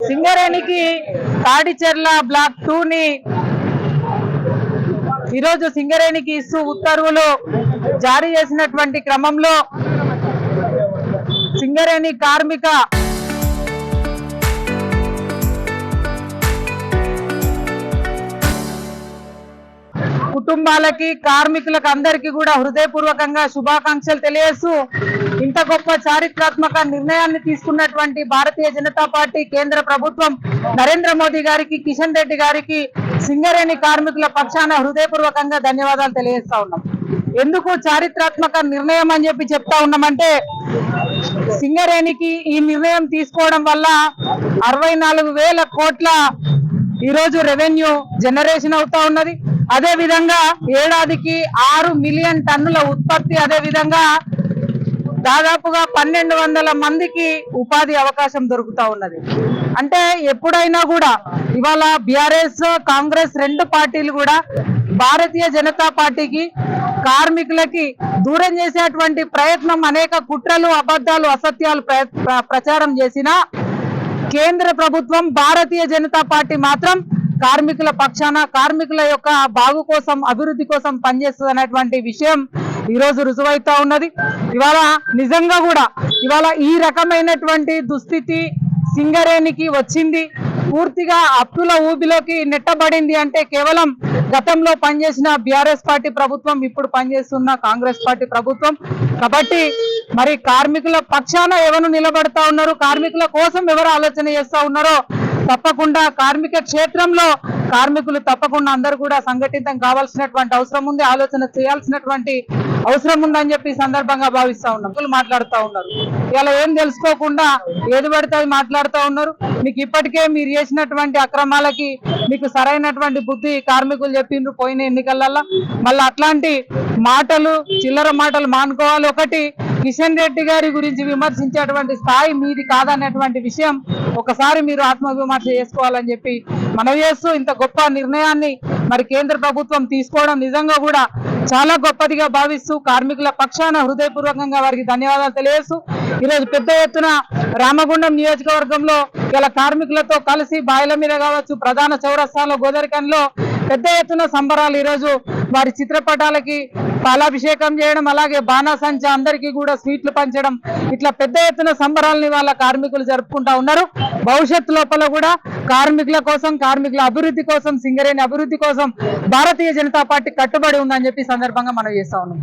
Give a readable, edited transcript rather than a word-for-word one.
సింగరేణికి తాడిచెర్ల బ్లాక్ 2 ని ఈరోజు సింగరేణికి ఇస్తూ ఉత్తర్వులు జారీ చేసినటువంటి క్రమంలో సింగరేణి కార్మిక కుటుంబాలకి కార్మికులకు అందరికీ కూడా హృదయపూర్వకంగా శుభాకాంక్షలు తెలియజేస్తూ ఇంత గొప్ప చారిత్రాత్మక నిర్ణయాన్ని తీసుకున్నటువంటి భారతీయ జనతా పార్టీ కేంద్ర ప్రభుత్వం నరేంద్ర మోదీ గారికి, కిషన్ రెడ్డి గారికి సింగరేణి కార్మికుల పక్షాన హృదయపూర్వకంగా ధన్యవాదాలు తెలియజేస్తా ఉన్నాం. ఎందుకు చారిత్రాత్మక నిర్ణయం అని చెప్పి చెప్తా ఉన్నామంటే, సింగరేణికి ఈ నిర్ణయం తీసుకోవడం వల్ల 64,000 కోట్ల ఈరోజు రెవెన్యూ జనరేషన్ అవుతా ఉన్నది. అదే విధంగా ఏడాదికి 6 మిలియన్ టన్నుల ఉత్పత్తి, అదే విధంగా దాదాపుగా 1200 మందికి ఉపాధి అవకాశం దొరుకుతా ఉన్నది. అంటే ఎప్పుడైనా కూడా ఇవాళ బీఆర్ఎస్, కాంగ్రెస్ రెండు పార్టీలు కూడా భారతీయ జనతా పార్టీకి, కార్మికులకి దూరం చేసేటువంటి ప్రయత్నం, అనేక కుట్రలు, అబద్ధాలు, అసత్యాలు ప్రచారం చేసిన కేంద్ర ప్రభుత్వం, భారతీయ జనతా పార్టీ మాత్రం కార్మికుల పక్షాన, కార్మికుల యొక్క బాగు కోసం, అభివృద్ధి కోసం పనిచేస్తుంది అనేటువంటి విషయం ఈరోజు రుజువైతా ఉన్నది. ఇవాళ నిజంగా కూడా ఇవాళ ఈ రకమైనటువంటి దుస్థితి సింగరేణికి వచ్చింది, పూర్తిగా అప్పుల ఊబిలోకి నెట్టబడింది అంటే కేవలం గతంలో పనిచేసిన బీఆర్ఎస్ పార్టీ ప్రభుత్వం, ఇప్పుడు పనిచేస్తున్న కాంగ్రెస్ పార్టీ ప్రభుత్వం. కాబట్టి మరి కార్మికుల పక్షాన ఎవరు నిలబడతా ఉన్నారు, కార్మికుల కోసం ఎవరు ఆలోచన చేస్తా ఉన్నారో తప్పకుండా కార్మిక క్షేత్రంలో కార్మికులు తప్పకుండా అందరూ కూడా సంఘటితం కావాల్సినటువంటి అవసరం ఉంది, ఆలోచన చేయాల్సినటువంటి అవసరం ఉందని చెప్పి సందర్భంగా భావిస్తా ఉన్నాం. మాట్లాడుతూ ఉన్నారు, ఇలా ఏం తెలుసుకోకుండా ఏది పడితే మాట్లాడుతూ ఉన్నారు. మీకు ఇప్పటికే మీరు చేసినటువంటి అక్రమాలకి మీకు సరైనటువంటి బుద్ధి కార్మికులు చెప్పిండ్రు పోయిన ఎన్నికలలో. మళ్ళీ అట్లాంటి మాటలు, చిల్లర మాటలు మానుకోవాలి. ఒకటి, కిషన్ రెడ్డి గారి గురించి విమర్శించేటువంటి స్థాయి మీది కాదనేటువంటి విషయం ఒకసారి మీరు ఆత్మవిమర్శ చేసుకోవాలని చెప్పి మనవి చేస్తూ, ఇంత గొప్ప నిర్ణయాన్ని మరి కేంద్ర ప్రభుత్వం తీసుకోవడం నిజంగా కూడా చాలా గొప్పదిగా భావిస్తూ కార్మికుల పక్షాన హృదయపూర్వకంగా వారికి ధన్యవాదాలు తెలియజేస్తూ, ఈరోజు పెద్ద ఎత్తున రామగుండం నియోజకవర్గంలో ఇలా కార్మికులతో కలిసి బాయిల మీద కావచ్చు, ప్రధాన చౌరస్తాలో, గోదరికన్లో పెద్ద ఎత్తున సంబరాలు, ఈరోజు వారి చిత్రపటాలకి పాలాభిషేకం చేయడం, అలాగే బాణాసంచ అందరికీ కూడా స్వీట్లు పంచడం, ఇట్లా పెద్ద ఎత్తున సంబరాలని వాళ్ళ కార్మికులు జరుపుకుంటా ఉన్నారు. భవిష్యత్తు లోపల కూడా కార్మికుల కోసం, కార్మికుల అభివృద్ధి కోసం, సింగరేణి అభివృద్ధి కోసం భారతీయ జనతా పార్టీ కట్టుబడి ఉందని చెప్పి సందర్భంగా మనం చేస్తా ఉన్నాం.